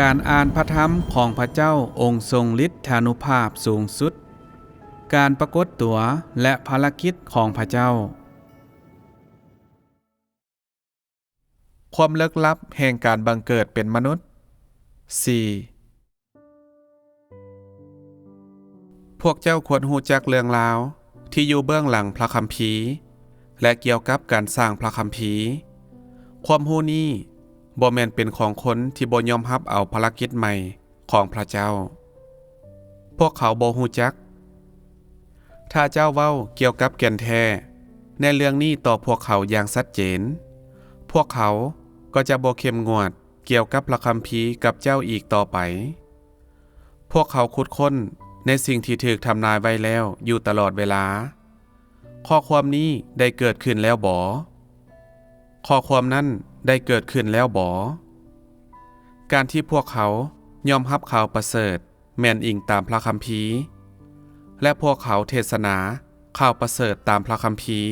การอ่านพระธรรมของพระเจ้าองค์ทรงฤทธานุภาพสูงสุดการปรากฏตัวและภารกิจของพระเจ้าความลึกลับแห่งการบังเกิดเป็นมนุษย์ 4. พวกเจ้าควรรู้จักเรื่องราวที่อยู่เบื้องหลังพระคัมภีร์และเกี่ยวกับการสร้างพระคัมภีร์ความรู้นี้บ่แม่นเป็นของคนที่บ่ยอมรับเอาภารกิจใหม่ของพระเจ้าพวกเขาบ่รู้จักถ้าเจ้าเว้าเกี่ยวกับแก่นแท้ในเรื่องนี้ต่อพวกเขาอย่างชัดเจนพวกเขาก็จะบ่เข้มงวดเกี่ยวกับพระคัมภีร์กับเจ้าอีกต่อไปพวกเขาคุดค้นในสิ่งที่ถูกทำนายไว้แล้วอยู่ตลอดเวลาข้อความนี้ได้เกิดขึ้นแล้วบ่ข้อความนั้นได้เกิดขึ้นแล้วบ่การที่พวกเขายอมรับข่าวประเสริฐแม่นอิงตามพระคัมภีร์และพวกเขาเทศนาข่าวประเสริฐตามพระคัมภีร์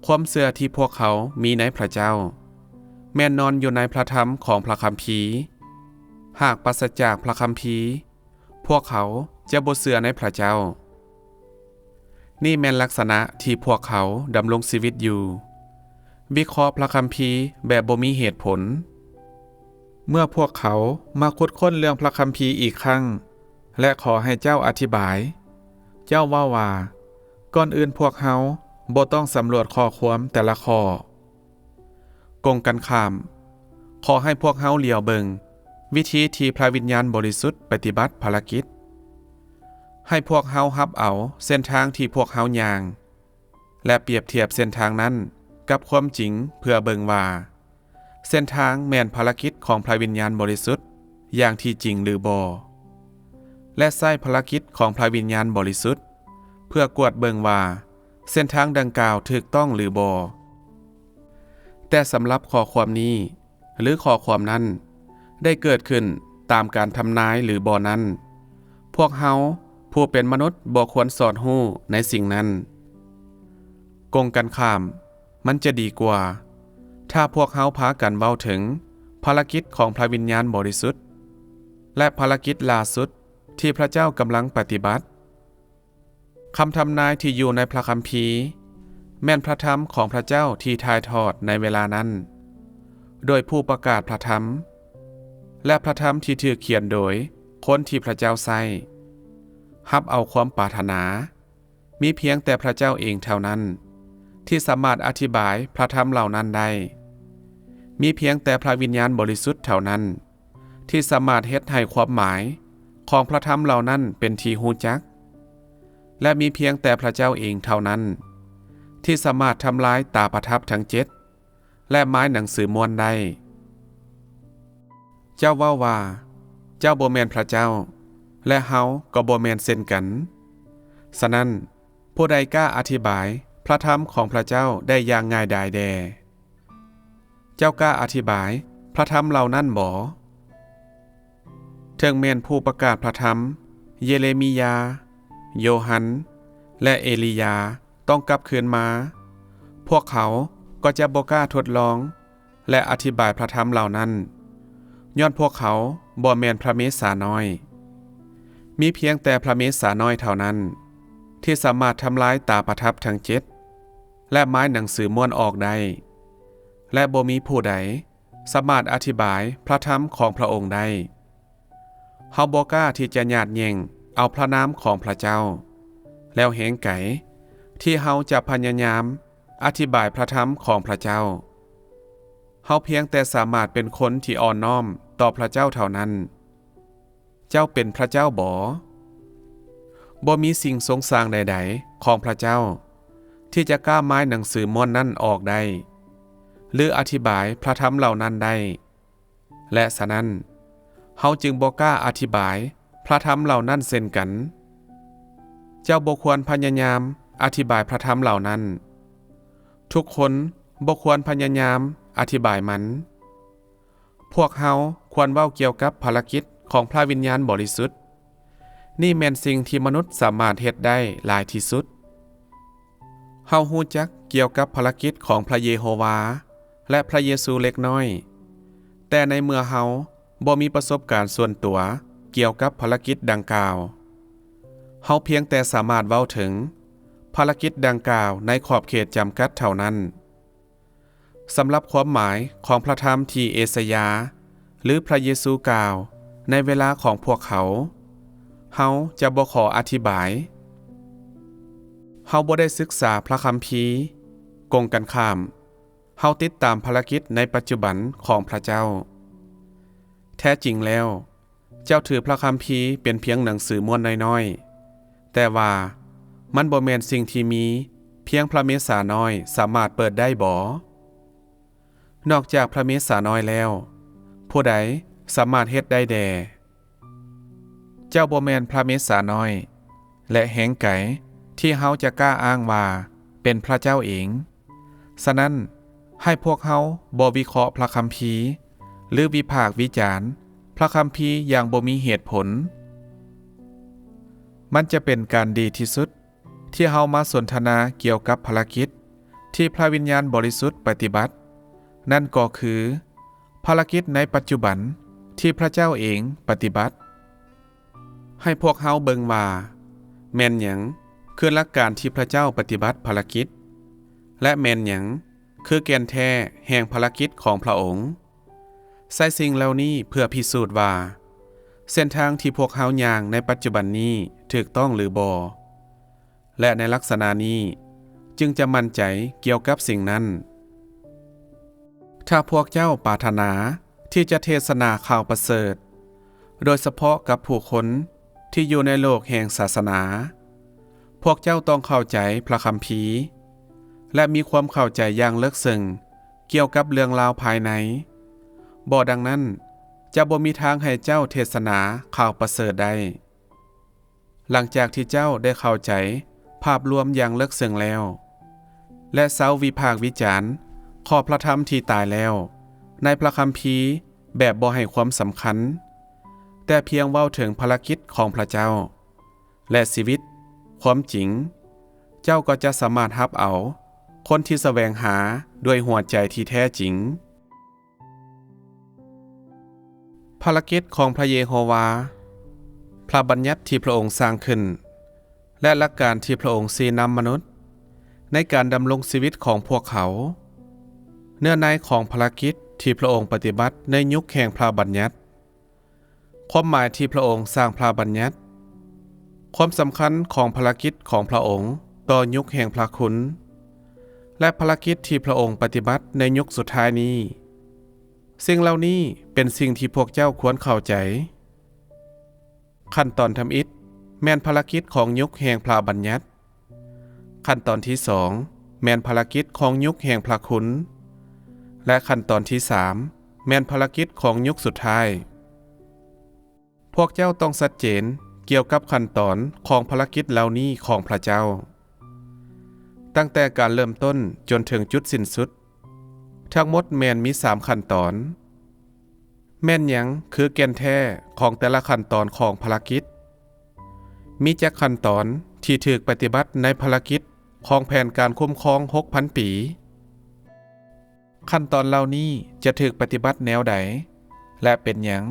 ความเชื่อที่พวกเขามีในพระเจ้าแม่นนอนอยู่ในพระธรรมของพระคัมภีร์หากปราศจากพระคัมภีร์พวกเขาจะบ่เชื่อในพระเจ้านี่แม่นลักษณะที่พวกเขาดำรงชีวิตอยู่วิเคราะห์พระคัมภีร์แบบบ่มีเหตุผลเมื่อพวกเขามาค้นค้นเรื่องพระคัมภีร์อีกครั้งและขอให้เจ้าอธิบายเจ้าว่าก่อนอื่นพวกเขาบ่ต้องสำรวจข้อความแต่ละข้อกงกันข้ามขอให้พวกเขาเหลียวเบิงวิธีที่พระวิญญาณบริสุทธิ์ปฏิบัติภารกิจให้พวกเขารับเอาเส้นทางที่พวกเขาย่างและเปรียบเทียบเส้นทางนั้นกับความจริงเพื่อเบิงว่าเส้นทางแม่นภารกิจของพระวิญญาณบริสุทธิ์อย่างที่จริงหรือบ่และใช้ภารกิจของพระวิญญาณบริสุทธิ์เพื่อกวดเบิงว่าเส้นทางดังกล่าวถูกต้องหรือบ่แต่สำหรับข้อความนี้หรือข้อความนั้นได้เกิดขึ้นตามการทำนายหรือบ่นั้นพวกเฮาผู้เป็นมนุษย์บ่ควรสอดรู้ในสิ่งนั้นกงกันข้ามมันจะดีกว่าถ้าพวกเฮาพากันเว้าถึงภารกิจของพระวิญญาณบริสุทธิ์และภารกิจล่าสุดที่พระเจ้ากำลังปฏิบัติคำทำนายที่อยู่ในพระคัมภีร์แม่นพระธรรมของพระเจ้าที่ถ่ายทอดในเวลานั้นโดยผู้ประกาศพระธรรมและพระธรรมที่ถูกเขียนโดยคนที่พระเจ้าใช้รับเอาความปรารถนามีเพียงแต่พระเจ้าเองเท่านั้นที่สามารถอธิบายพระธรรมเหล่านั้นได้มีเพียงแต่พระวิญญาณบริสุทธิ์เท่านั้นที่สามารถเฮ็ดให้ความหมายของพระธรรมเหล่านั้นเป็นที่รู้จักและมีเพียงแต่พระเจ้าเองเท่านั้นที่สามารถทำลายตาประทับทั้ง7และไม้หนังสือม้วนได้เจ้าว่าเจ้าบ่แม่นพระเจ้าและเฮาก็บ่แม่นเช่นกันฉะนั้นผู้ใดกล้าอธิบายพระธรรมของพระเจ้าได้อย่างง่ายดายแดเจ้ากล้าอธิบายพระธรรมเหล่านั้นบ่ถึงแม่นผู้ประกาศพระธรรมเยเรมียาโยฮันและเอลียาต้องกลับคืนมาพวกเขาก็จะบ่กล้าทดลองและอธิบายพระธรรมเหล่านั้นย้อนพวกเขาบ่แม่นพระเมสสาน้อยมีเพียงแต่พระเมสสาน้อยเท่านั้นที่สามารถทำลายตาประทับทั้ง7และไม้หนังสือม้วนออกได้และบ่มีผู้ใดสามารถอธิบายพระธรรมของพระองค์ได้เฮาบ่กล้าที่จะญาติแย่งเอาพระนามของพระเจ้าแล้วแหงไก่ที่เฮาจะพยายามอธิบายพระธรรมของพระเจ้าเฮาเพียงแต่สามารถเป็นคนที่อ่อนน้อมต่อพระเจ้าเท่านั้นเจ้าเป็นพระเจ้าบ่มีสิ่งทรงสร้างใดๆของพระเจ้าที่จะกล้าไม้หนังสือม้วนนั้นออกได้หรืออธิบายพระธรรมเหล่านั้นได้และฉะนั้นเฮาจึงบ่กล้าอธิบายพระธรรมเหล่านั้นเช่นกันเจ้าบ่ควรพยายามอธิบายพระธรรมเหล่านั้นทุกคนบ่ควรพยายามอธิบายมันพวกเฮาควรเว้าเกี่ยวกับภารกิจของพระวิญญาณบริสุทธิ์นี่แม่นสิ่งที่มนุษย์สามารถเฮ็ดได้หลายที่สุดเฮาฮู้จักเกี่ยวกับภารกิจของพระเยโฮวาและพระเยซูเล็กน้อยแต่ในเมื่อเฮา บ่มีประสบการณ์ส่วนตัวเกี่ยวกับภารกิจดังกล่าวเฮาเพียงแต่สามารถเว้าถึงภารกิจดังกล่าวในขอบเขตจำกัดเท่านั้นสำหรับความหมายของพระธรรมที่เอสยาห์หรือพระเยซูกล่าวในเวลาของพวกเขาเฮาจะบ่ขออธิบายเฮาบ่ได้ศึกษาพระคัมภีร์กงกันข้ามเฮาติดตามภารกิจในปัจจุบันของพระเจ้าแท้จริงแล้วเจ้าถือพระคัมภีร์เป็นเพียงหนังสือม้วนน้อยๆแต่ว่ามันบ่แม่นสิ่งที่มีเพียงพระเมสสาน้อยสามารถเปิดได้บ่นอกจากพระเมสสาน้อยแล้วผู้ใดสามารถเฮ็ดได้แด่เจ้าบ่แม่นพระเมสสาน้อยและแหงไก่ที่เฮาจะกล้าอ้างว่าเป็นพระเจ้าเองฉะนั้นให้พวกเฮาบ่วิเคราะห์พระคัมภีร์หรือวิพากษ์วิจารณ์พระคัมภีร์อย่างบ่มีเหตุผลมันจะเป็นการดีที่สุดที่เฮามาสนทนาเกี่ยวกับภารกิจที่พระวิญญาณบริสุทธิ์ปฏิบัตินั่นก็คือภารกิจในปัจจุบันที่พระเจ้าเองปฏิบัติให้พวกเฮาเบิ่งว่าแม่นหยังคือหลักการที่พระเจ้าปฏิบัติภารกิจและแม่นหยังคือแก่นแท้แห่งภารกิจของพระองค์ใส่สิ่งเหล่านี้เพื่อพิสูจน์ว่าเส้นทางที่พวกเฮาย่างในปัจจุบันนี้ถูกต้องหรือบ่และในลักษณะนี้จึงจะมั่นใจเกี่ยวกับสิ่งนั้นถ้าพวกเจ้าปรารถนาที่จะเทศนาข่าวประเสริฐโดยเฉพาะกับผู้คนที่อยู่ในโลกแห่งศาสนาพวกเจ้าต้องเข้าใจพระคัมภีร์และมีความเข้าใจอย่างลึกซึ้งเกี่ยวกับเรื่องราวภายในบ่ดังนั้นจะบ่มีทางให้เจ้าเทศนาข่าวประเสริฐได้หลังจากที่เจ้าได้เข้าใจภาพรวมอย่างลึกซึ้งแล้วและเซาวิพากษ์วิจารณ์ข้อพระธรรมที่ตายแล้วในพระคัมภีร์แบบบ่ให้ความสำคัญแต่เพียงเว้าถึงภารกิจของพระเจ้าและชีวิตความจริงเจ้าก็จะสามารถรับเอาคนที่แสวงหาด้วยหัวใจที่แท้จริงภารกิจของพระเยโฮวาพระบัญญัติที่พระองค์สร้างขึ้นและหลักการที่พระองค์ชี้นำมนุษย์ในการดำรงชีวิตของพวกเขาเนื้อในของภารกิจที่พระองค์ปฏิบัติในยุคแห่งพระบัญญัติความหมายที่พระองค์สร้างพระบัญญัติความสำคัญของภารกิจของพระองค์ต่อยุคแห่งพระคุณและภารกิจที่พระองค์ปฏิบัติในยุคสุดท้ายนี้สิ่งเหล่านี้เป็นสิ่งที่พวกเจ้าควรเข้าใจขั้นตอนทำอิฐแม่นภารกิจของยุคแห่งพระบัญญัติขั้นตอนที่2แม่นภารกิจของยุคแห่งพระคุณและขั้นตอนที่3แม่นภารกิจของยุคสุดท้ายพวกเจ้าต้องชัดเจนเกี่ยวกับขั้นตอนของภารกิจเหล่านี้ของพระเจ้าตั้งแต่การเริ่มต้นจนถึงจุดสิ้นสุดทั้งหมดแม่นมี3ขั้นตอนแม่นหยังคือแก่นแท้ของแต่ละขั้นตอนของภารกิจมีจักขั้นตอนที่ถูกปฏิบัติในภารกิจของแผนการคุ้มครอง 6,000 ปีขั้นตอนเหล่านี้จะถูกปฏิบัติแนวใดและเป็นหยัง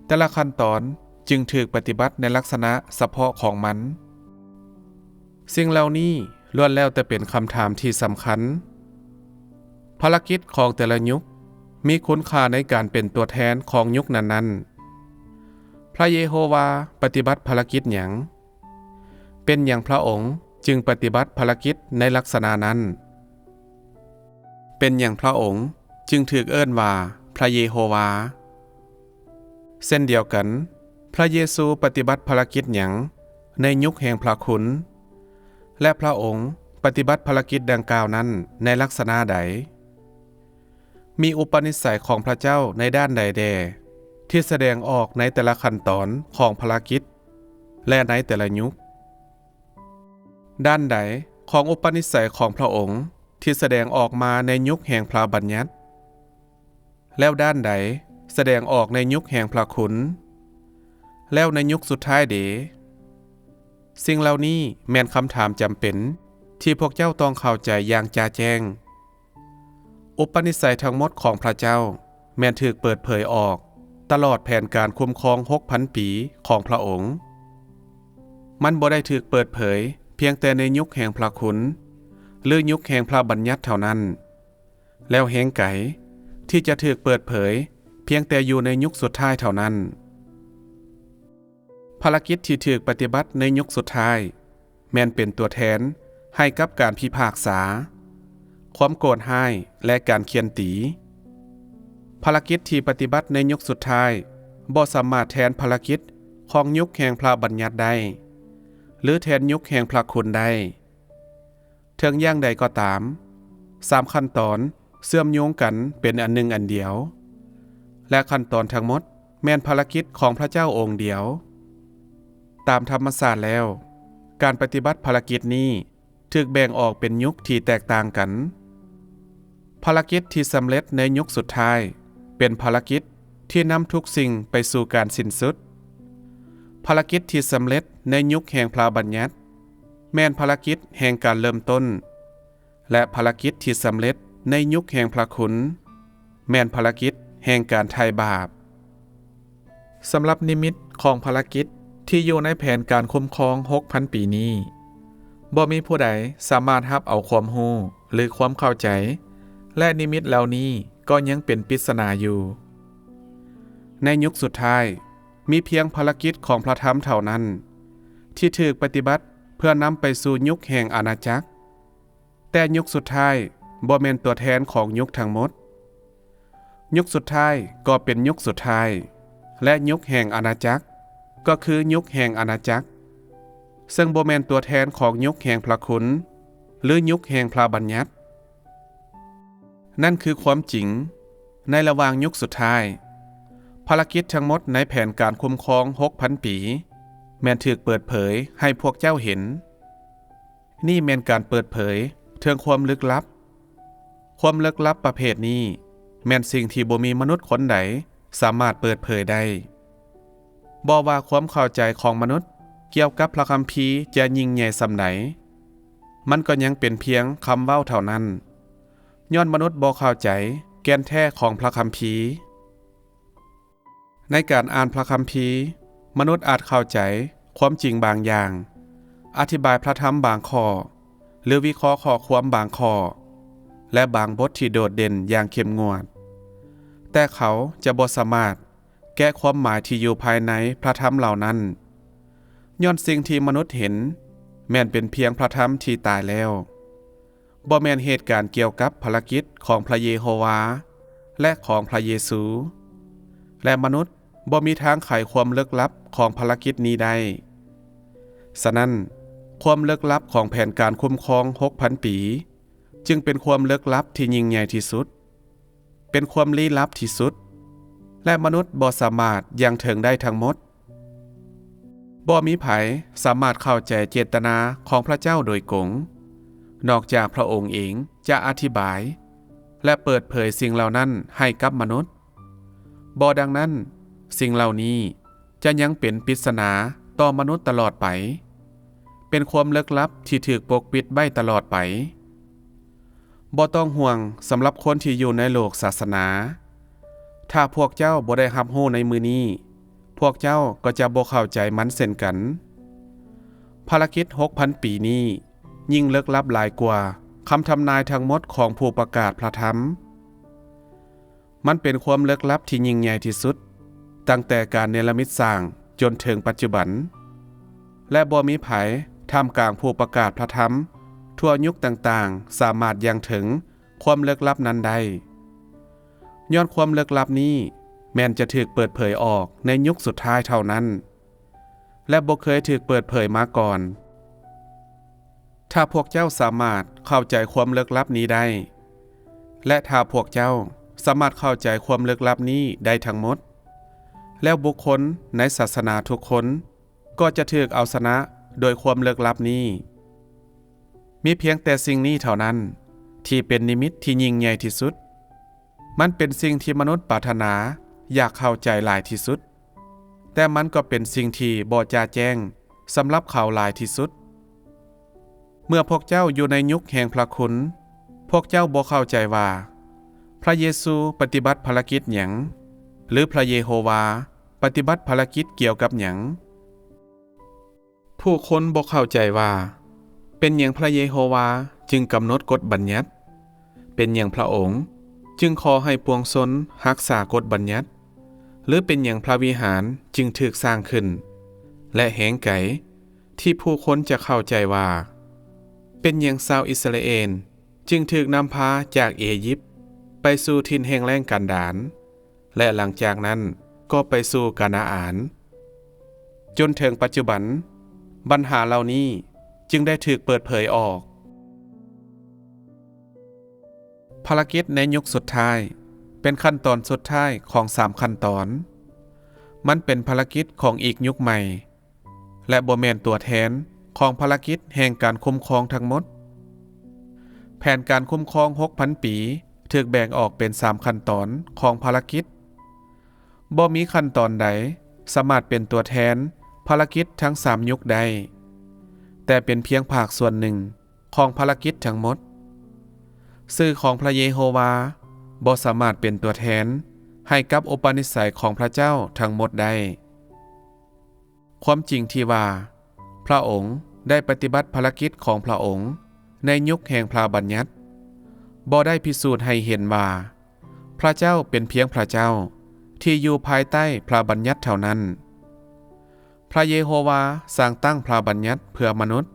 แต่ละขั้นตอนจึงถูกปฏิบัติในลักษณะเฉพาะของมันสิ่งเหล่านี้ล้วนแล้วแต่เป็นคำถามที่สำคัญภารกิจของแต่ละยุคมีคุณค่าในการเป็นตัวแทนของยุคนั้นๆพระเยโฮวาปฏิบัติภารกิจหยังเป็นอย่างพระองค์จึงปฏิบัติภารกิจในลักษณะนั้นเป็นอย่างพระองค์จึงถูกเอิ้นว่าพระเยโฮวาเช่นเดียวกันพระเยซูปฏิบัติภารกิจหยังในยุคแห่งพระคุณและพระองค์ปฏิบัติภารกิจดังกล่าวนั้นในลักษณะใดมีอุปนิสัยของพระเจ้าในด้านใดแด่ที่แสดงออกในแต่ละขั้นตอนของภารกิจและในแต่ละยุคด้านใดของอุปนิสัยของพระองค์ที่แสดงออกมาในยุคแห่งพระบัญญัติแล้วด้านใดแสดงออกในยุคแห่งพระคุณแล้วในยุคสุดท้ายเดสิ่งเหล่านี้แม่นคำถามจำเป็นที่พวกเจ้าต้องเข้าใจอย่างจ่าแจ้งอุปนิสัยทั้งหมดของพระเจ้าแม่นถูกเปิดเผยออก ตลอดแผนการคุ้มครอง 6,000 ปีของพระองค์มันบ่ได้ถูกเปิดเผยเพียงแต่ในยุคแห่งพระคุณหรือยุคแห่งพระบัญญัติเท่านั้นแล้วแห่งไก่ที่จะถูกเปิดเผยเพียงแต่อยู่ในยุคสุดท้ายเท่านั้นภารกิจที่ถูกปฏิบัติในยุคสุดท้ายแม้นเป็นตัวแทนให้กับการพิพากษาความโกรธให้และการเคียนตีภารกิจที่ปฏิบัติในยุคสุดท้ายบ่สามารถแทนภารกิจของยุคแห่งพระบัญญัติได้หรือแทนยุคแห่งพระคุณได้ถึงอย่างใดก็ตาม3ขั้นตอนเชื่อมโยงกันเป็นอันหนึ่งอันเดียวและขั้นตอนทั้งหมดแม่นภารกิจของพระเจ้าองค์เดียวตามธรรมศาสตร์แล้วการปฏิบัติภารกิจนี้ถูกแบ่งออกเป็นยุคที่แตกต่างกันภารกิจที่สำเร็จในยุคสุดท้ายเป็นภารกิจที่นำทุกสิ่งไปสู่การสิ้นสุดภารกิจที่สำเร็จในยุคแห่งพระบัญญัติแม่นภารกิจแห่งการเริ่มต้นและภารกิจที่สำเร็จในยุคแห่งพระคุณแม่นภารกิจแห่งการไถ่บาปสำหรับนิมิตของภารกิจที่อยู่ในแผนการคุ้มครอง 6,000 ปีนี้บ่มีผู้ใดสามารถรับเอาความรู้หรือความเข้าใจและนิมิตเหล่านี้ก็ยังเป็นปริศนาอยู่ในยุคสุดท้ายมีเพียงภารกิจของพระธรรมเท่านั้นที่ถูกปฏิบัติเพื่อนำไปสู่ยุคแห่งอาณาจักรแต่ยุคสุดท้ายบ่แม่นตัวแทนของยุคทั้งหมดยุคสุดท้ายก็เป็นยุคสุดท้ายและยุคแห่งอาณาจักรก็คือยุคแห่งอาณาจักรซึ่งบ่แม่นตัวแทนของยุคแห่งพระคุณหรือยุคแห่งพระบัญญัตินั่นคือความจริงในระหว่างยุคสุดท้ายภารกิจทั้งหมดในแผนการคุ้มครอง 6,000 ปีแม่นถูกเปิดเผยให้พวกเจ้าเห็นนี่แม่นการเปิดเผยถึงความลึกลับความลึกลับประเภทนี้แม่นสิ่งที่บ่มีมนุษย์คนใดสามารถเปิดเผยได้บ่ว่าความเข้าใจของมนุษย์เกี่ยวกับพระคัมภีร์จะยิ่งใหญ่ส่ำใดมันก็ยังเป็นเพียงคำเว้าเท่านั้นย้อนมนุษย์บ่เข้าใจแก่นแท้ของพระคัมภีร์ในการอ่านพระคัมภีร์มนุษย์อาจเข้าใจความจริงบางอย่างอธิบายพระธรรมบางข้อหรือวิเคราะห์ข้อความบางข้อและบางบทที่โดดเด่นอย่างเข้มงวดแต่เขาจะบ่สามารถแก้ความหมายที่อยู่ภายในพระธรรมเหล่านั้นย้อนสิ่งที่มนุษย์เห็นแม่นเป็นเพียงพระธรรมที่ตายแล้วบ่แม่นเหตุการณ์เกี่ยวกับภารกิจของพระเยโฮวาและของพระเยซูและมนุษย์บ่มีทางไขความลึกลับของภารกิจนี้ได้ฉะนั้นความลึกลับของแผนการคุ้มครอง 6,000 ปีจึงเป็นความลึกลับที่ยิ่งใหญ่ที่สุดเป็นความลี้ลับที่สุดและมนุษย์บ่สามารถยังถึงได้ทั้งหมดบ่มีไผสามารถเข้าใจเจตนาของพระเจ้าโดยกงนอกจากพระองค์เองจะอธิบายและเปิดเผยสิ่งเหล่านั้นให้กับมนุษย์บ่ดังนั้นสิ่งเหล่านี้จะยังเป็นปริศนาต่อมนุษย์ตลอดไปเป็นความลึกลับที่ถูกปกปิดไว้ตลอดไปบ่ต้องห่วงสำหรับคนที่อยู่ในโลกศาสนาถ้าพวกเจ้าบ่ได้รับรู้ในมื้อนี้พวกเจ้าก็จะบ่เข้าใจมันเช่นกันภารกิจ 6,000 ปีนี้ยิ่งลึกลับหลายกว่าคำทำนายทั้งหมดของผู้ประกาศพระธรรมมันเป็นความลึกลับที่ยิ่งใหญ่ที่สุดตั้งแต่การเนรมิตสร้างจนถึงปัจจุบันและบ่มีไผท่ามกลางผู้ประกาศพระธรรมทั่วยุคต่างๆสามารถยังถึงความลึกลับนั้นได้ย้อนความลึกลับนี้แม้นจะถูกเปิดเผยออกในยุคสุดท้ายเท่านั้นและบ่เคยถูกเปิดเผยมาก่อนถ้าพวกเจ้าสามารถเข้าใจความลึกลับนี้ได้และถ้าพวกเจ้าสามารถเข้าใจความลึกลับนี้ได้ทั้งหมดแล้วบุคคลในศาสนาทุกคนก็จะถูกเอาชนะโดยความลึกลับนี้มีเพียงแต่สิ่งนี้เท่านั้นที่เป็นนิมิตที่ยิ่งใหญ่ที่สุดมันเป็นสิ่งที่มนุษย์ปรารถนาอยากเข้าใจหลายที่สุดแต่มันก็เป็นสิ่งที่บ่จะแจ้งสำหรับเขาหลายที่สุดเมื่อพวกเจ้าอยู่ในยุคแห่งพระคุณพวกเจ้าบ่เข้าใจว่าพระเยซูปฏิบัติภารกิจหยัง หรือพระเยโฮวาปฏิบัติภารกิจเกี่ยวกับหยังผู้คนบ่เข้าใจว่าเป็นหยังพระเยโฮวาจึงกำหนดกฎบัญญัติเป็นหยังพระองค์จึงขอให้ปวงชนรักษากฎบัญญัติหรือเป็นหยังพระวิหารจึงถูกสร้างขึ้นและแหงไกที่ผู้คนจะเข้าใจว่าเป็นหยังชาวอิสราเอลจึงถูกนำพาจากอียิปต์ไปสู่ถิ่นแห่งแล้งกันดารและหลังจากนั้นก็ไปสู่กานาอานจนถึงปัจจุบันปัญหาเหล่านี้จึงได้ถูกเปิดเผยออกภารกิจในยุคสุดท้ายเป็นขั้นตอนสุดท้ายของ3ขั้นตอนมันเป็นภารกิจของอีกยุคใหม่และบ่แม่นตัวแทนของภารกิจแห่งการคุ้มครองทั้งหมดแผนการคุ้มครอง 6,000 ปีถูกแบ่งออกเป็น3ขั้นตอนของภารกิจบ่มีขั้นตอนใดสามารถเป็นตัวแทนภารกิจทั้ง3ยุคได้แต่เป็นเพียงภาคส่วนหนึ่งของภารกิจทั้งหมดสื่อของพระเยโฮวาบ่สามารถเป็นตัวแทนให้กับอุปนิสัยของพระเจ้าทั้งหมดได้ความจริงที่ว่าพระองค์ได้ปฏิบัติภารกิจของพระองค์ในยุคแห่งพระบัญญัติบ่ได้พิสูจน์ให้เห็นว่าพระเจ้าเป็นเพียงพระเจ้าที่อยู่ภายใต้พระบัญญัติเท่านั้นพระเยโฮวาสร้างตั้งพระบัญญัติเพื่อมนุษย์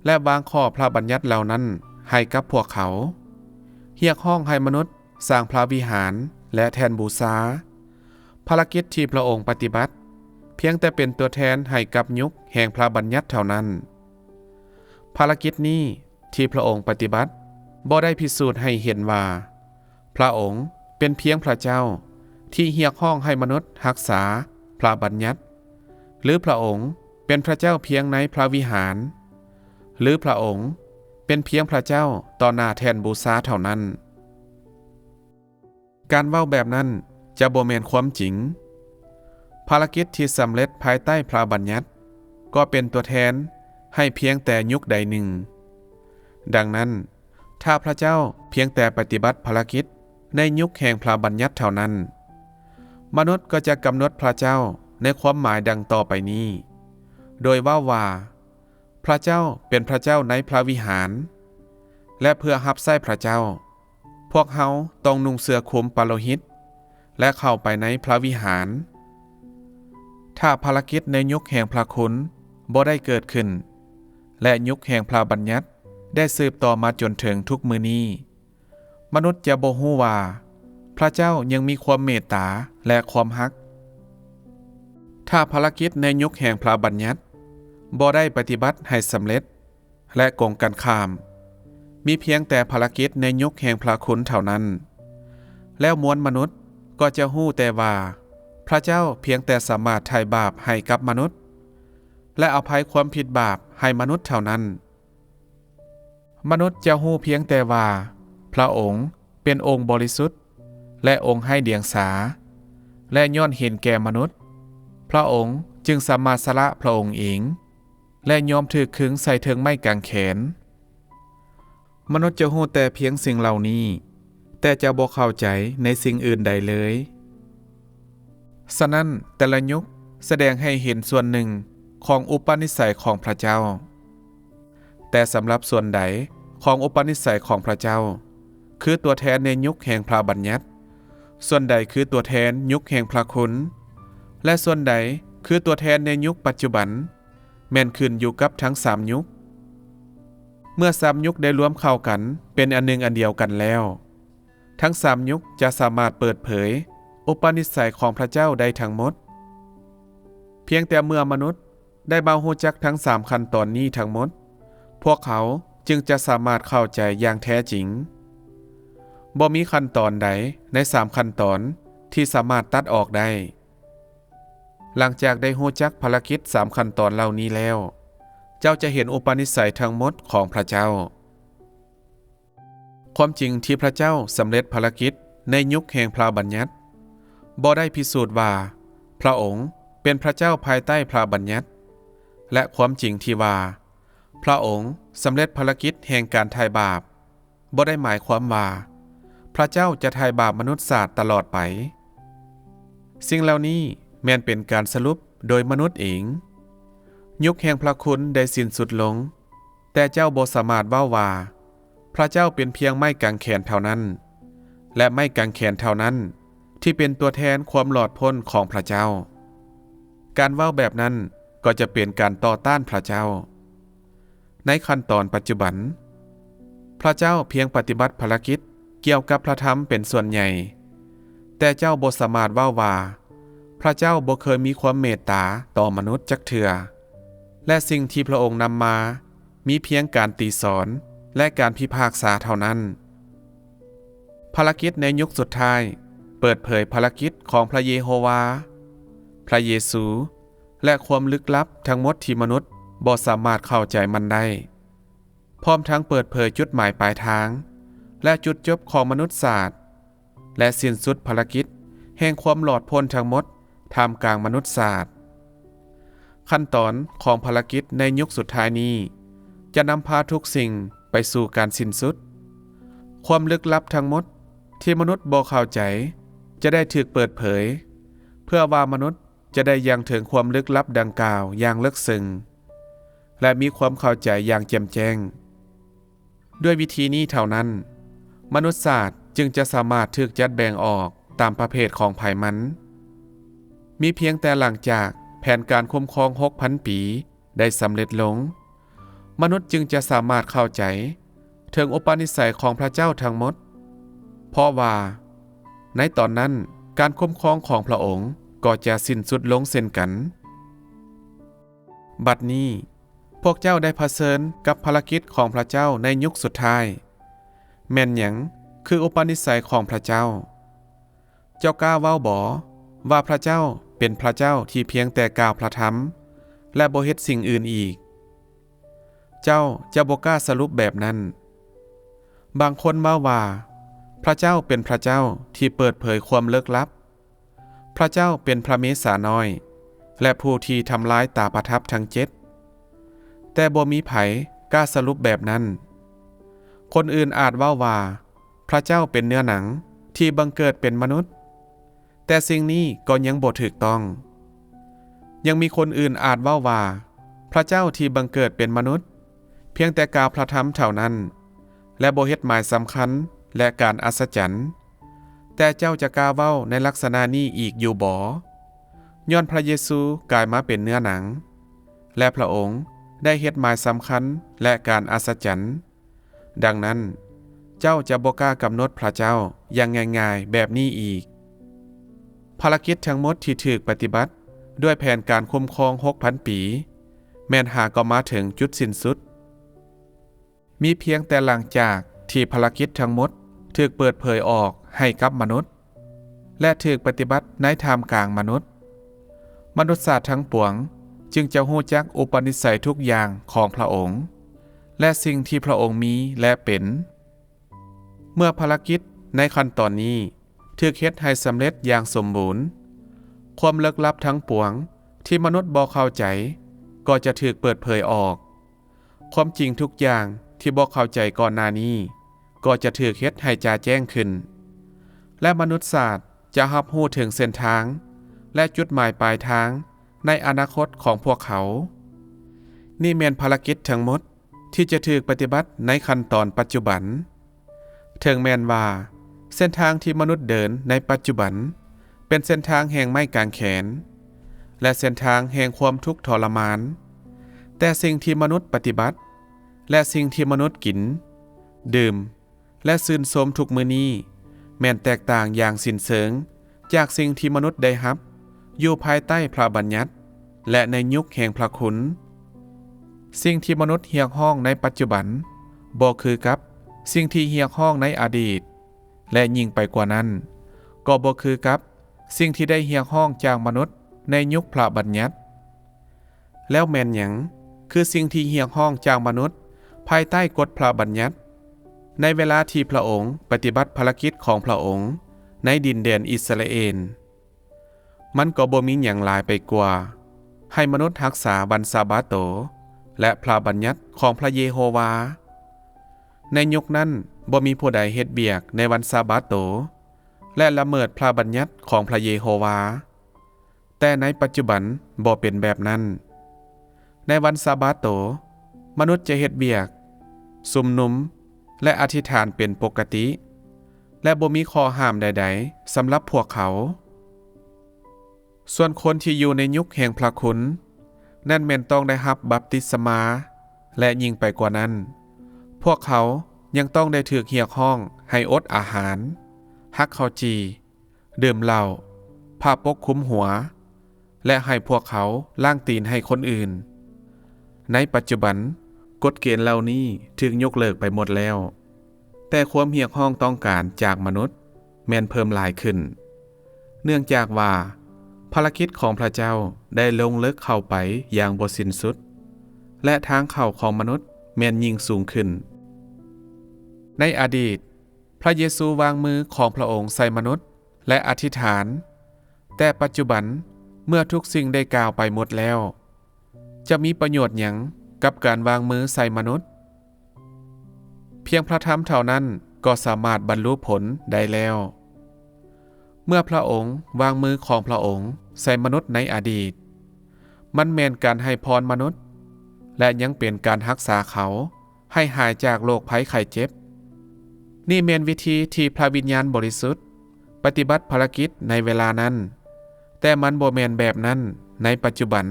และวางข้อพระบัญญัติเหล่านั้นให้กับพวกเขาเรียกร้องให้มนุษย์สร้างพระวิหารและแทนบูชาภารกิจที่พระองค์ปฏิบัติเพียงแต่เป็นตัวแทนให้กับยุคแห่งพระบัญญัติเท่านั้นภารกิจนี้ที่พระองค์ปฏิบัติบ่ได้พิสูจน์ให้เห็นว่าพระองค์เป็นเพียงพระเจ้าที่เรียกร้องให้มนุษย์รักษาพระบัญญัติหรือพระองค์เป็นพระเจ้าเพียงในพระวิหารหรือพระองค์เป็นเพียงพระเจ้าต่อหน้าแทนบูชาเท่านั้นการเว้าแบบนั้นจะบ่แม่นความจริงภารกิจที่สำเร็จภายใต้พระบัญญัติก็เป็นตัวแทนให้เพียงแต่ยุคใดหนึ่งดังนั้นถ้าพระเจ้าเพียงแต่ปฏิบัติภารกิจในยุคแห่งพระบัญญัติเท่านั้นมนุษย์ก็จะกำหนดพระเจ้าในความหมายดังต่อไปนี้โดยว่าพระเจ้าเป็นพระเจ้าในพระวิหารและเพื่อรับใช้พระเจ้าพวกเขาต้องนุ่งเสื้อคลุมปาโลหิตและเข้าไปในพระวิหารถ้าภารกิจในยุคแห่งพระคุณบ่ได้เกิดขึ้นและยุคแห่งพระบัญญัติได้สืบต่อมาจนถึงทุกมื้อนี้มนุษย์จะบ่ฮู้ว่าพระเจ้ายังมีความเมตตาและความรักถ้าภารกิจในยุคแห่งพระบัญญัติบ่ได้ปฏิบัติให้สำเร็จและกงกันข้ามมีเพียงแต่ภารกิจในยุคแห่งพระคุณเท่านั้นแล้วมวลมนุษย์ก็จะฮู้แต่ว่าพระเจ้าเพียงแต่สามารถไถ่บาปให้กับมนุษย์และอภัยความผิดบาปให้มนุษย์เท่านั้นมนุษย์จะฮู้เพียงแต่ว่าพระองค์เป็นองค์บริสุทธิ์และองค์ให้เดียงสาและย้อนเห็นแก่มนุษย์พระองค์จึงสามารถสละพระองค์เองและยอมถูกขึงใส่เทิงไม้กางเขนมนุษย์จะฮู้แต่เพียงสิ่งเหล่านี้แต่จะบ่เข้าใจในสิ่งอื่นใดเลยฉะนั้นแต่ละยุคแสดงให้เห็นส่วนหนึ่งของอุปนิสัยของพระเจ้าแต่สำหรับส่วนใดของอุปนิสัยของพระเจ้าคือตัวแทนในยุคแห่งพระบัญญัติส่วนใดคือตัวแทนยุคแห่งพระคุณและส่วนใดคือตัวแทนในยุคปัจจุบันแม่นขึ้นอยู่กับทั้ง3ยุคเมื่อ3ยุคได้รวมเข้ากันเป็นอันหนึ่งอันเดียวกันแล้วทั้ง3ยุคจะสามารถเปิดเผยอุปนิสัยของพระเจ้าได้ทั้งหมดเพียงแต่เมื่อมนุษย์ได้มารู้จักทั้ง3ขั้นตอนนี้ทั้งหมดพวกเขาจึงจะสามารถเข้าใจอย่างแท้จริงบ่มีขั้นตอนใดใน3ขั้นตอนที่สามารถตัดออกได้หลังจากได้รู้จักภารกิจ3ขั้นตอนเหล่านี้แล้วเจ้าจะเห็นอุปนิสัยทั้งหมดของพระเจ้าความจริงที่พระเจ้าสำเร็จภารกิจในยุคแห่งพระบัญญัติบ่ได้พิสูจน์ว่าพระองค์เป็นพระเจ้าภายใต้พระบัญญัติและความจริงที่ว่าพระองค์สำเร็จภารกิจแห่งการไถ่บาปบ่ได้หมายความว่าพระเจ้าจะไถ่บาปมนุษย์ศาสตร์ตลอดไป สิ่งเหล่านี้แม่นเป็นการสรุปโดยมนุษย์เองยุคแห่งพระคุณได้สิ้นสุดลงแต่เจ้าบ่สามารถเว้าว่าพระเจ้าเป็นเพียงไม้กางแขนเท่านั้นและไม้กางแขนเท่านั้นที่เป็นตัวแทนความหลอดพ้นของพระเจ้าการเว้าแบบนั้นก็จะเป็นการต่อต้านพระเจ้าในขั้นตอนปัจจุบันพระเจ้าเพียงปฏิบัติภารกิจเกี่ยวกับพระธรรมเป็นส่วนใหญ่แต่เจ้าบ่สามารถเว้าว่าพระเจ้าบ่เคยมีความเมตตาต่อมนุษย์จักเทื่อและสิ่งที่พระองค์นำมามีเพียงการตีสอนและการพิพากษาเท่านั้นภารกิจในยุคสุดท้ายเปิดเผยภารกิจของพระเยโฮวาพระเยซูและความลึกลับทั้งหมดที่มนุษย์บ่สามารถเข้าใจมันได้พร้อมทั้งเปิดเผยจุดหมายปลายทางและจุดจบของมนุษยศาสตร์และสิ้นสุดภารกิจแห่งความหลอดพ้นทั้งหมดท่ามกลางมนุษยศาสตร์ขั้นตอนของภารกิจในยุคสุดท้ายนี้จะนำพาทุกสิ่งไปสู่การสิ้นสุดความลึกลับทั้งหมดที่มนุษย์บ่เข้าใจจะได้ถูกเปิดเผยเพื่อว่ามนุษย์จะได้ยังถึงความลึกลับดังกล่าวอย่างลึกซึ้งและมีความเข้าใจอย่างแจ่มแจ้งด้วยวิธีนี้เท่านั้นมนุษยศาสตร์จึงจะสามารถถูกจัดแบ่งออกตามประเภทของไผมันมีเพียงแต่หลังจากแผนการคุ้มครอง 6,000 ปีได้สำเร็จลงมนุษย์จึงจะสามารถเข้าใจถึงอุปนิสัยของพระเจ้าทั้งหมดเพราะว่าในตอนนั้นการคุ้มครองของพระองค์ก็จะสิ้นสุดลงเช่นกันบัดนี้พวกเจ้าได้เผชิญกับภารกิจของพระเจ้าในยุคสุดท้ายแม่นหยังคืออุปนิสัยของพระเจ้า เจ้ากล้าเว้าบ่ว่าพระเจ้าเป็นพระเจ้าที่เพียงแต่กล่าวพระธรรมและบ่เฮ็ดสิ่งอื่นอีกเจ้าจะบ่กล้าสรุปแบบนั้นบางคนมาว่าพระเจ้าเป็นพระเจ้าที่เปิดเผยความลึกลับพระเจ้าเป็นพระเมสสาน้อยและผู้ที่ทำลายตาประทับทั้ง7แต่บ่มีไผกล้าสรุปแบบนั้นคนอื่นอาจว่าพระเจ้าเป็นเนื้อหนังที่บังเกิดเป็นมนุษย์แต่สิ่งนี้ก็ยังบ่ถูกต้องยังมีคนอื่นอาจว่าพระเจ้าที่บังเกิดเป็นมนุษย์เพียงแต่กล่าวพระธรรมเท่านั้นและบ่เฮ็ดหมายสำคัญและการอัศจรรย์แต่เจ้าจะกล้าเว้าในลักษณะนี้อีกอยู่บ่ย้อนพระเยซูกลายมาเป็นเนื้อหนังและพระองค์ได้เฮ็ดหมายสำคัญและการอัศจรรย์ดังนั้นเจ้าจะบ่กล้ากำหนดพระเจ้าอย่างง่ายๆแบบนี้อีกภารกิจทั้งหมดที่ถูกปฏิบัติด้วยแผนการคุ้มครอง 6,000 ปีแม้นหาก็มาถึงจุดสิ้นสุดมีเพียงแต่หลังจากที่ภารกิจทั้งหมดถูกเปิดเผยออกให้กับมนุษย์และถูกปฏิบัติในท่ามกลางมนุษย์มนุษยศาสตร์ทั้งปวงจึงจะรู้จักอุปนิสัยทุกอย่างของพระองค์และสิ่งที่พระองค์มีและเป็นเมื่อภารกิจในขั้นตอนนี้ถูกเฮ็ดให้สำเร็จอย่างสมบูรณ์ความลึกลับทั้งปวงที่มนุษย์บ่เข้าใจก็จะถูกเปิดเผยออกความจริงทุกอย่างที่บ่เข้าใจก่อนหน้านี้ก็จะถูกเฮ็ดให้จ่าแจ้งขึ้นและมนุษยศาสตร์จะรับรู้ถึงเส้นทางและจุดหมายปลายทางในอนาคตของพวกเขานี่แม่นภารกิจทั้งหมดที่จะถูกปฏิบัติในขั้นตอนปัจจุบันถึงแม้นว่าเส้นทางที่มนุษย์เดินในปัจจุบันเป็นเส้นทางแห่งไม้กางแขนและเส้นทางแห่งความทุกข์ทรมานแต่สิ่งที่มนุษย์ปฏิบัติและสิ่งที่มนุษย์กินดื่มและซื่นชมทุกมื้อนี้แม้นแตกต่างอย่างสิ้นเชิงจากสิ่งที่มนุษย์ได้รับอยู่ภายใต้พระบัญญัติและในยุคแห่งพระคุณสิ่งที่มนุษย์เรียกร้องในปัจจุบันบ่คือกับสิ่งที่เรียกร้องในอดีตและยิ่งไปกว่านั้นก็บ่คือกับสิ่งที่ได้เรียกร้องจากมนุษย์ในยุคพระบัญญัติแล้วแม่นหยังคือสิ่งที่เรียกร้องจากมนุษย์ภายใต้กฎพระบัญญัติในเวลาที่พระองค์ปฏิบัติภารกิจของพระองค์ในดินแดนอิสราเอลมันก็บ่มีหยังหลายไปกว่าให้มนุษย์รักษาวันซาบาโตและพระบัญญัติของพระเยโฮวาในยุคนั้นบ่มีผู้ใดเฮ็ดเบียกในวันซาบาโตและละเมิดพระบัญญัติของพระเยโฮวา แต่ในปัจจุบันบ่เป็นแบบนั้นในวันซาบาโตมนุษย์จะเฮ็ดเวียกสุมนุมและอธิษฐานเป็นปกติและบ่มีข้อห้ามใดๆสำหรับพวกเขาส่วนคนที่อยู่ในยุคแห่งพระคุณนั่นแม่นต้องได้รับบัพติศมาและยิ่งไปกว่านั้นพวกเขายังต้องได้ถูกเรียกร้องให้อดอาหารฮักข้าวจีดื่มเหล้าผ้าปกคลุมหัวและให้พวกเขาล้างตีนให้คนอื่นในปัจจุบันกฎเกณฑ์เหล่านี้ถูกยกเลิกไปหมดแล้วแต่ความเรียกร้องต้องการจากมนุษย์แม่นเพิ่มหลายขึ้นเนื่องจากว่าภารกิจของพระเจ้าได้ลงลึกเข้าไปอย่างบ่สิ้นสุดและทางเข้าของมนุษย์แม่นยิ่งสูงขึ้นในอดีตพระเยซูวางมือของพระองค์ใส่มนุษย์และอธิษฐานแต่ปัจจุบันเมื่อทุกสิ่งได้กล่าวไปหมดแล้วจะมีประโยชน์หยังกับการวางมือใส่มนุษย์เพียงพระธรรมเท่านั้นก็สามารถบรรลุผลได้แล้วเมื่อพระองค์วางมือของพระองค์ใส่มนุษย์ในอดีตมันแม่นการให้พรมนุษย์และยังเป็นการรักษาเขาให้หายจากโรคภัยไข้เจ็บนี่แม่นวิธีที่พระวิญญาณบริสุทธิ์ปฏิบัติภารกิจในเวลานั้นแต่มันบ่แม่นแบบนั้นในปัจจุบัน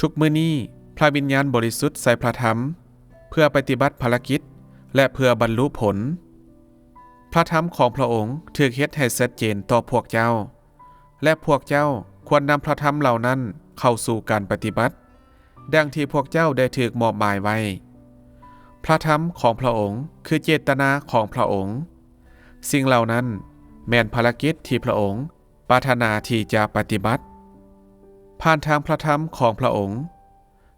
ทุกมื้อนี้พระวิญญาณบริสุทธิ์ใส่พระธรรมเพื่อปฏิบัติภารกิจและเพื่อบรรลุผลพระธรรมของพระองค์ถูกเฮ็ดให้ชัดเจนต่อพวกเจ้าและพวกเจ้าควรนำพระธรรมเหล่านั้นเข้าสู่การปฏิบัติดังที่พวกเจ้าได้ถูกมอบหมายไว้พระธรรมของพระองค์คือเจตนาของพระองค์สิ่งเหล่านั้นแม่นภารกิจที่พระองค์ปรารถนาที่จะปฏิบัติผ่านทางพระธรรมของพระองค์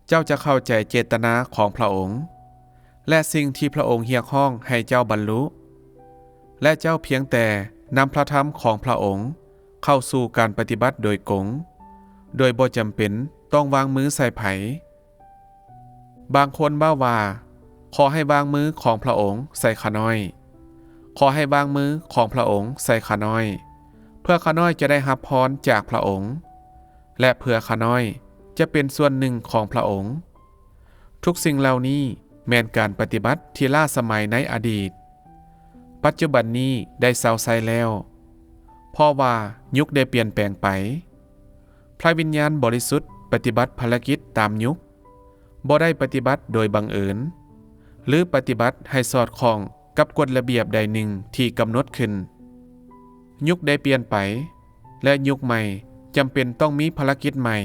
เจ้าจะเข้าใจเจตนาของพระองค์และสิ่งที่พระองค์เรียกร้องให้เจ้าบรรลุและเจ้าเพียงแต่นำพระธรรมของพระองค์เข้าสู่การปฏิบัติโดยกงโดยบ่จำเป็นต้องวางมือใส่ไผบางคนว่าขอให้วางมือของพระองค์ใส่ข้าน้อยขอให้วางมือของพระองค์ใส่ข้าน้อยเพื่อข้าน้อยจะได้รับพรจากพระองค์และเพื่อข้าน้อยจะเป็นส่วนหนึ่งของพระองค์ทุกสิ่งเหล่านี้แม่นการปฏิบัติที่ล้าสมัยในอดีตปัจจุบันนี้ได้เซาไซแล้วเพราะว่ายุคได้เปลี่ยนแปลงไปพระวิญญาณบริสุทธิ์ปฏิบัติภารกิจตามยุคบ่ได้ปฏิบัติโดยบังเอิญหรือปฏิบัติให้สอดคล้องกับกฎระเบียบใดหนึ่งที่กำหนดขึ้นยุคได้เปลี่ยนไปและยุคใหม่จำเป็นต้องมีภารกิจใหม่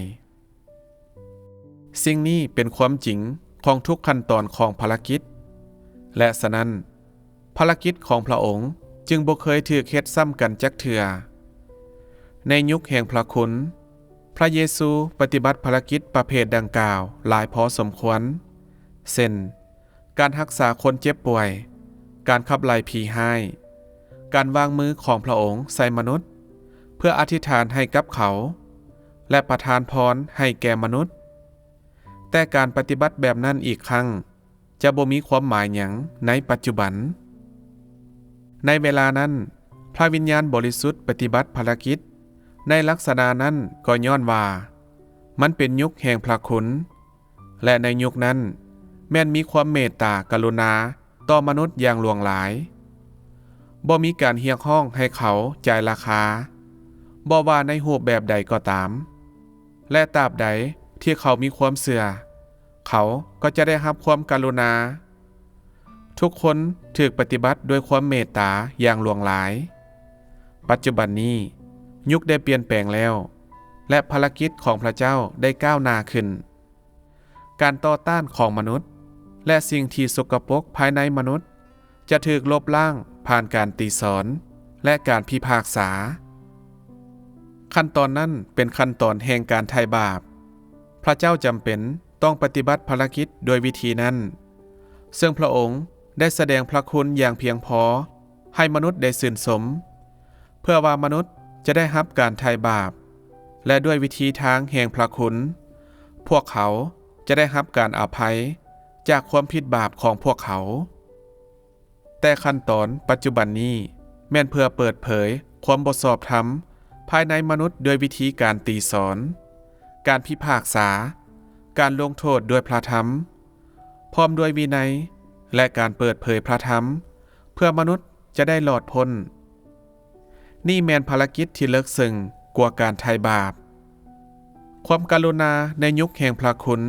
สิ่งนี้เป็นความจริงของทุกขั้นตอนของภารกิจและฉะนั้นภารกิจของพระองค์จึงบ่เคยถูกเฮ็ดซ้ำกันจักเทื่อในยุคแห่งพระคุณพระเยซูปฏิบัติภารกิจประเภทดังกล่าวหลายพอสมควรเช่นการรักษาคนเจ็บป่วยการขับไล่ผีร้ายการวางมือของพระองค์ใส่มนุษย์เพื่ออธิษฐานให้กับเขาและประทานพรให้แก่มนุษย์แต่การปฏิบัติแบบนั้นอีกครั้งจะบ่มีความหมายหยังในปัจจุบันในเวลานั้นพระวิญญาณบริสุทธิ์ปฏิบัติภารกิจในลักษณะนั้นก็ย้อนว่ามันเป็นยุคแห่งพระคุณและในยุคนั้นแม้นมีความเมตตากรุณาต่อมนุษย์อย่างหลวงหลายบ่มีการเรียกร้องให้เขาจ่ายราคาบ่ว่าในรูปแบบใดก็ตามและตราบใดที่เขามีความเชื่อเขาก็จะได้รับความกรุณาทุกคนถูกปฏิบัติด้วยความเมตตาอย่างหลวงหลายปัจจุบันนี้ยุคได้เปลี่ยนแปลงแล้วและภารกิจของพระเจ้าได้ก้าวหน้าขึ้นการต่อต้านของมนุษย์และสิ่งที่สกปรกภายในมนุษย์จะถูกลบล้างผ่านการตีสอนและการพิพากษาขั้นตอนนั้นเป็นขั้นตอนแห่งการไถ่บาปพระเจ้าจำเป็นต้องปฏิบัติภารกิจโดยวิธีนั้นซึ่งพระองค์ได้แสดงพระคุณอย่างเพียงพอให้มนุษย์ได้ชื่นชมเพื่อว่ามนุษย์จะได้รับการไถ่บาปและด้วยวิธีทางแห่งพระคุณพวกเขาจะได้รับการอภัยจากความผิดบาปของพวกเขาแต่ขั้นตอนปัจจุบันนี้แม่นเพื่อเปิดเผยความบ่ชอบธรรม ภายในมนุษย์ด้วยวิธีการตีสอนการพิพากษาการลงโทษด้วยพระธรรมพร้อมด้วยวินัยและการเปิดเผยพระธรรมเพื่อมนุษย์จะได้หลอดพ้นนี่แม่นภารกิจที่เลิกซึ้งกว่าการไถ่บาปความกรุณาในยุคแห่งพระคุณ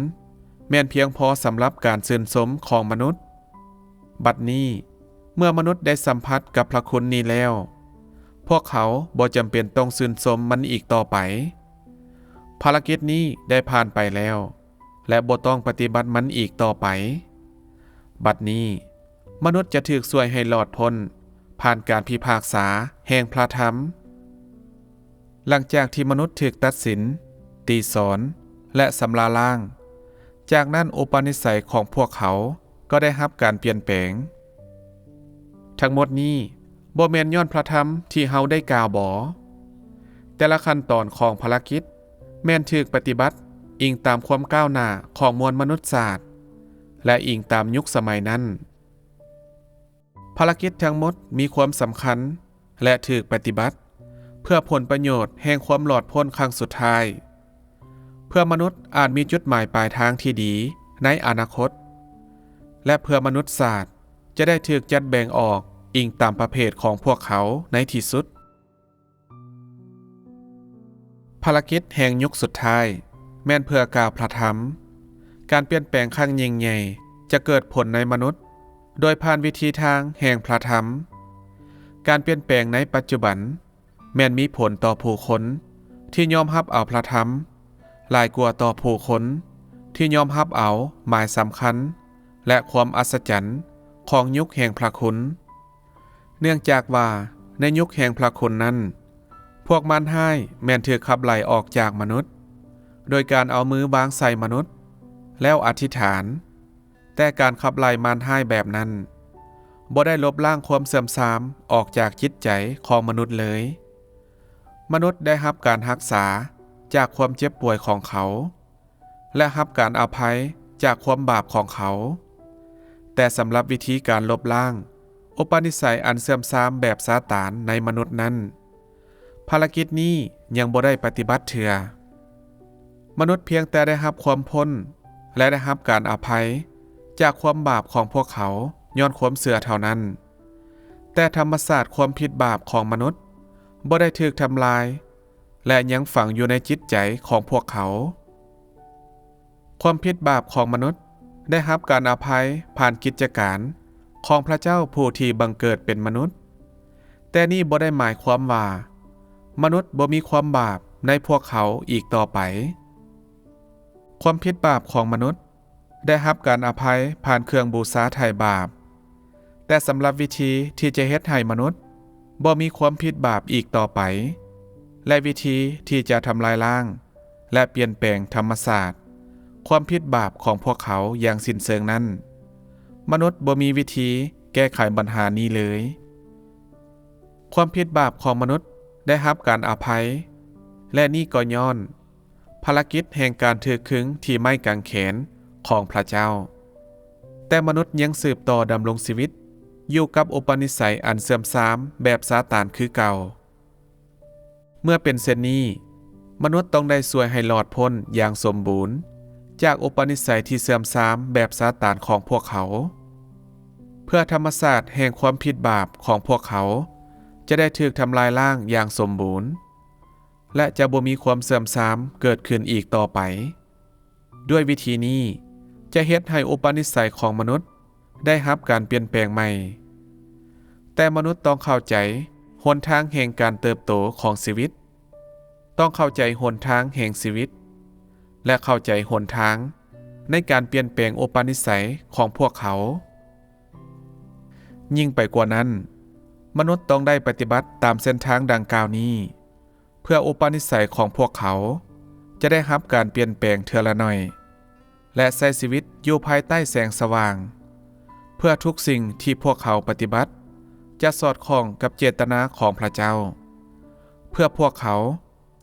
แม่นเพียงพอสำหรับการชื่นชมของมนุษย์บัดนี้เมื่อมนุษย์ได้สัมผัสกับพระคุณนี้แล้วพวกเขาบ่จำเป็นต้องชื่นชมมันอีกต่อไปภารกิจนี้ได้ผ่านไปแล้วและบ่ต้องปฏิบัติมันอีกต่อไปบัดนี้มนุษย์จะถูกช่วยให้รอดพ้นผ่านการพิพากษาแห่งพระธรรมหลังจากที่มนุษย์ถูกตัดสินตีสอนและสำลาล้างจากนั้นอุปนิสัยของพวกเขาก็ได้รับการเปลี่ยนแปลงทั้งหมดนี้บ่แม่นย้อนพระธรรมที่เฮาได้กล่าวบ่แต่ละขั้นตอนของภารกิจแม่นถูกปฏิบัติอิงตามความก้าวหน้าของมวลมนุษยชาติและอิงตามยุคสมัยนั้นภารกิจทั้งหมดมีความสำคัญและถูกปฏิบัติเพื่อผลประโยชน์แห่งความหลอดพ้นครั้งสุดท้ายเพื่อมนุษย์อาจมีจุดหมายปลายทางที่ดีในอนาคตและเพื่อมนุษยชาติจะได้ถูกจัดแบ่งออกอิงตามประเภทของพวกเขาในที่สุดภารกิจแห่งยุคสุดท้ายแม่นเพื่อกล่าวพระธรรมการเปลี่ยนแปลงครั้งยิ่งใหญ่จะเกิดผลในมนุษย์โดยผ่านวิธีทางแห่งพระธรรมการเปลี่ยนแปลงในปัจจุบันแม่นมีผลต่อผู้คนที่ยอมรับเอาพระธรรมหลายกว่าต่อผู้คนที่ยอมรับเอาหมายสำคัญและความอัศจรรย์ของยุคแห่งพระคุณเนื่องจากว่าในยุคแห่งพระคุณนั้นพวกมารร้ายแม่นถูกขับไล่ออกจากมนุษย์โดยการเอามือวางใส่มนุษย์แล้วอธิษฐานแต่การขับไล่มารร้ายแบบนั้นบ่ได้ลบล้างความเสื่อมทรามออกจากจิตใจของมนุษย์เลยมนุษย์ได้รับการรักษาจากความเจ็บป่วยของเขาและรับการอภัยจากความบาปของเขาแต่สำหรับวิธีการลบล้างอุปนิสัยอันเสื่อมทรามแบบซาตานในมนุษย์นั้นภารกิจนี้ยังบ่ได้ปฏิบัติเถื่อมนุษย์เพียงแต่ได้รับความพ้นและได้รับการอภัยจากความบาปของพวกเขาย้อนความเสื่อเท่านั้นแต่ธรรมศาสตร์ความผิดบาปของมนุษย์บ่ได้ถูกทำลายและยังฝังอยู่ในจิตใจของพวกเขาความผิดบาปของมนุษย์ได้รับการอภัยผ่านกิจการของพระเจ้าผู้ที่บังเกิดเป็นมนุษย์แต่นี่บ่ได้หมายความว่ามนุษย์บ่มีความบาปในพวกเขาอีกต่อไปความผิดบาปของมนุษย์ได้รับการอภัยผ่านเครื่องบูชาไถ่บาปแต่สำหรับวิธีที่จะเฮ็ดให้มนุษย์บ่มีความผิดบาปอีกต่อไปและวิธีที่จะทำลายล้างและเปลี่ยนแปลงธรรมศาสตร์ความผิดบาปของพวกเขาอย่างสิ้นเชิงนั้นมนุษย์บ่มีวิธีแก้ไขปัญหานี้เลยความผิดบาปของมนุษย์ได้รับการอภัยและนี่ก็ย้อนภารกิจแห่งการถือขึงที่ไม้กางเขนของพระเจ้าแต่มนุษย์ยังสืบต่อดำรงชีวิตอยู่กับอุปนิสัยอันเสื่อมทรามแบบซาตานคือเก่าเมื่อเป็นเช่นนี้มนุษย์ต้องได้ช่วยให้หลอดพ้นอย่างสมบูรณ์จากอุปนิสัยที่เสื่อมทรามแบบซาตานของพวกเขาเพื่อธรรมศาสตร์แห่งความผิดบาปของพวกเขาจะได้ถูกทำลายล้างอย่างสมบูรณ์และจะบ่มีความเสื่อมทรามเกิดขึ้นอีกต่อไปด้วยวิธีนี้จะเฮ็ดให้อุปนิสัยของมนุษย์ได้รับการเปลี่ยนแปลงใหม่แต่มนุษย์ต้องเข้าใจหนทางแห่งการเติบโตของชีวิตต้องเข้าใจหนทางแห่งชีวิตและเข้าใจหนทางในการเปลี่ยนแปลงอุปนิสัยของพวกเขายิ่งไปกว่านั้นมนุษย์ต้องได้ปฏิบัติตามเส้นทางดังกล่าวนี้เพื่ออุปนิสัยของพวกเขาจะได้รับการเปลี่ยนแปลงเทื่อละหน่อยและใช้ชีวิตอยู่ภายใต้แสงสว่างเพื่อทุกสิ่งที่พวกเขาปฏิบัติจะสอดคล้องกับเจตนาของพระเจ้าเพื่อพวกเขา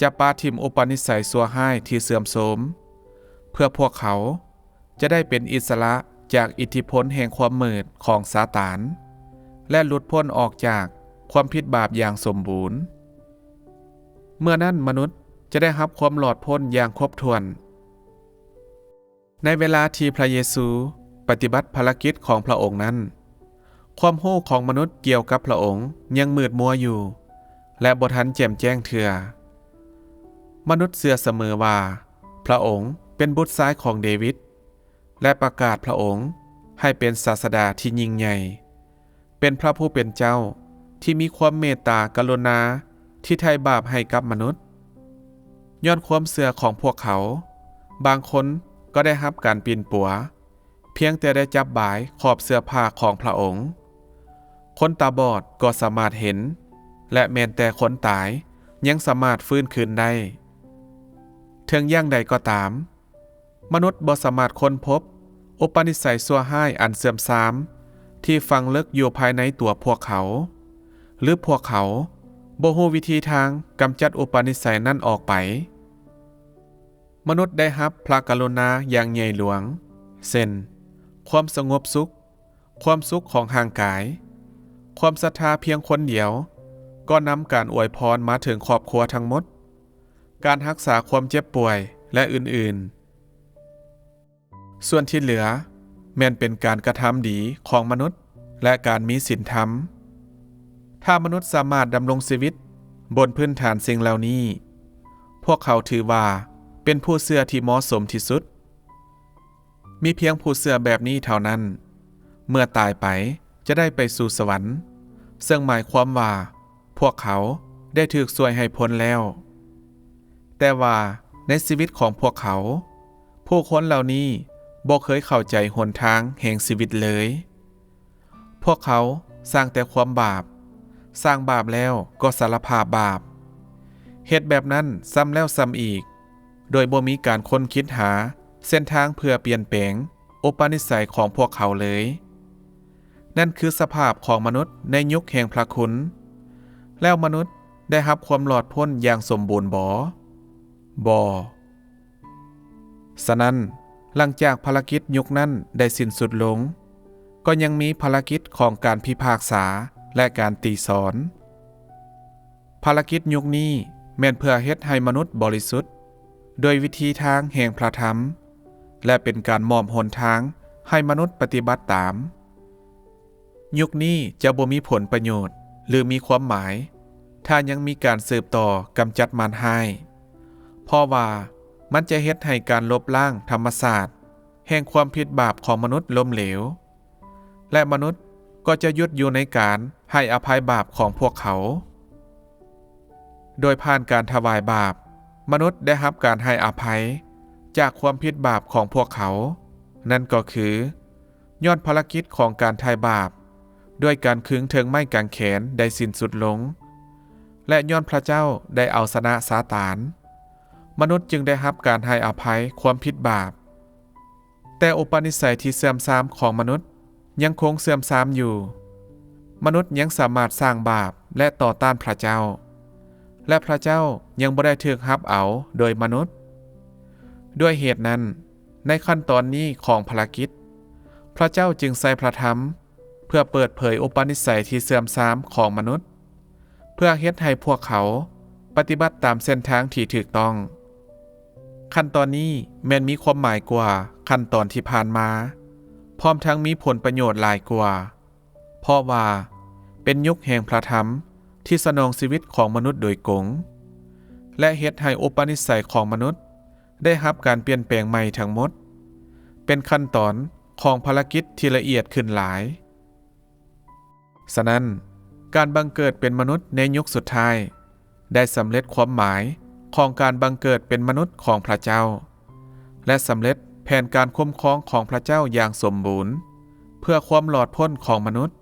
จะปาทิมอุปนิสัยซัวร้ายที่เสื่อมโทรมเพื่อพวกเขาจะได้เป็นอิสระจากอิทธิพลแห่งความมืดของซาตานและหลุดพ้นออกจากความผิดบาปอย่างสมบูรณ์ เมื่อนั้นมนุษย์จะได้รับความหลอดพ้นอย่างครบถ้วนในเวลาที่พระเยซูปฏิบัติภารกิจของพระองค์นั้นความรู้ของมนุษย์เกี่ยวกับพระองค์ยังมืดมัวอยู่และบ่ทันแจ่มแจ้งเทื่อมนุษย์เชื่อเสมอว่าพระองค์เป็นบุตรชายของเดวิดและประกาศพระองค์ให้เป็นศาสดาที่ยิ่งใหญ่เป็นพระผู้เป็นเจ้าที่มีความเมตตากรุณาที่ไถ่บาปให้กับมนุษย์ย้อนความเชื่อของพวกเขาบางคนก็ได้รับการปีนปัวเพียงแต่ได้จับบ่ายขอบเสื้อผ้าของพระองค์คนตาบอดก็สามารถเห็นและแม้แต่คนตายยังสามารถฟื้นคืนได้ถึงอย่างใดก็ตามมนุษย์บ่สามารถค้นพบอุปนิสัยชั่วร้ายอันเสื่อมทรามที่ฝังลึกอยู่ภายในตัวพวกเขาหรือพวกเขาบ่ฮู้วิธีทางกำจัดอุปนิสัยนั้นออกไปมนุษย์ได้รับพระกรุณาอย่างใหญ่หลวงเช่นความสงบสุขความสุขของร่างกายความศรัทธาเพียงคนเดียวก็นำการอวยพรมาถึงครอบครัวทั้งหมดการรักษาความเจ็บป่วยและอื่นๆส่วนที่เหลือแม้นเป็นการกระทำดีของมนุษย์และการมีศีลธรรมถ้ามนุษย์สามารถดำรงชีวิตบนพื้นฐานสิ่งเหล่านี้พวกเขาถือว่าเป็นผู้เชื่อที่เหมาะสมที่สุดมีเพียงผู้เชื่อแบบนี้เท่านั้นเมื่อตายไปจะได้ไปสู่สวรรค์ซึ่งหมายความว่าพวกเขาได้ถูกช่วยให้พ้นแล้วแต่ว่าในชีวิตของพวกเขาผู้คนเหล่านี้บ่เคยเข้าใจหนทางแห่งชีวิตเลยพวกเขาสร้างแต่ความบาปสร้างบาปแล้วก็สารภาพบาปเฮ็ดแบบนั้นซ้ำแล้วซ้ำอีกโดยบ่มีการค้นคิดหาเส้นทางเพื่อเปลี่ยนแปลงอุปนิสัยของพวกเขาเลยนั่นคือสภาพของมนุษย์ในยุคแห่งพระคุณแล้วมนุษย์ได้รับความหลอดพ้นอย่างสมบูรณ์บ่ฉะนั้นหลังจากภารกิจยุคนั้นได้สิ้นสุดลงก็ยังมีภารกิจของการพิพากษาและการตีสอนภารกิจยุคนี้แม่นเพื่อเฮ็ดให้มนุษย์บริสุทธิ์โดยวิธีทางแห่งพระธรรมและเป็นการมอบหนทางให้มนุษย์ปฏิบัติตามยุคนี้จะบ่มีผลประโยชน์หรือมีความหมายถ้ายังมีการสืบต่อกำจัดมันให้เพราะว่ามันจะเฮ็ดให้การลบล้างธรรมศาสตร์แห่งความผิดบาปของมนุษย์ล้มเหลวและมนุษย์ก็จะหยุดอยู่ในการให้อภัยบาปของพวกเขาโดยผ่านการถวายบาปมนุษย์ได้รับการให้อภัยจากความผิดบาปของพวกเขานั่นก็คือย้อนภารกิจของการไถ่บาปด้วยการขึงเทิงไม้กางเขนได้สิ้นสุดลงและย้อนพระเจ้าได้เอาชนะซาตานมนุษย์จึงได้รับการให้อภัยความผิดบาปแต่อุปนิสัยที่เสื่อมทรามของมนุษย์ยังคงเสื่อมทรามอยู่มนุษย์ยังสามารถสร้างบาปและต่อต้านพระเจ้าและพระเจ้ายังบ่ได้ถูกรับเอาโดยมนุษย์ด้วยเหตุนั้นในขั้นตอนนี้ของภารกิจพระเจ้าจึงใส่พระธรรมเพื่อเปิดเผยอุปนิสัยที่เสื่อมทรามของมนุษย์เพื่อเฮ็ดให้พวกเขาปฏิบัติตามเส้นทางที่ถูกต้องขั้นตอนนี้แม้นมีความหมายกว่าขั้นตอนที่ผ่านมาพร้อมทั้งมีผลประโยชน์หลายกว่าเพราะว่าเป็นยุคแห่งพระธรรมที่สนองชีวิตของมนุษย์โดยกงและเฮ็ดให้อุปนิสัยของมนุษย์ได้รับการเปลี่ยนแปลงใหม่ทั้งหมดเป็นขั้นตอนของภารกิจที่ละเอียดขึ้นหลายฉะนั้นการบังเกิดเป็นมนุษย์ในยุคสุดท้ายได้สำเร็จความหมายของการบังเกิดเป็นมนุษย์ของพระเจ้าและสำเร็จแผนการคุ้มครองของพระเจ้าอย่างสมบูรณ์เพื่อความหลอดพ้นของมนุษย์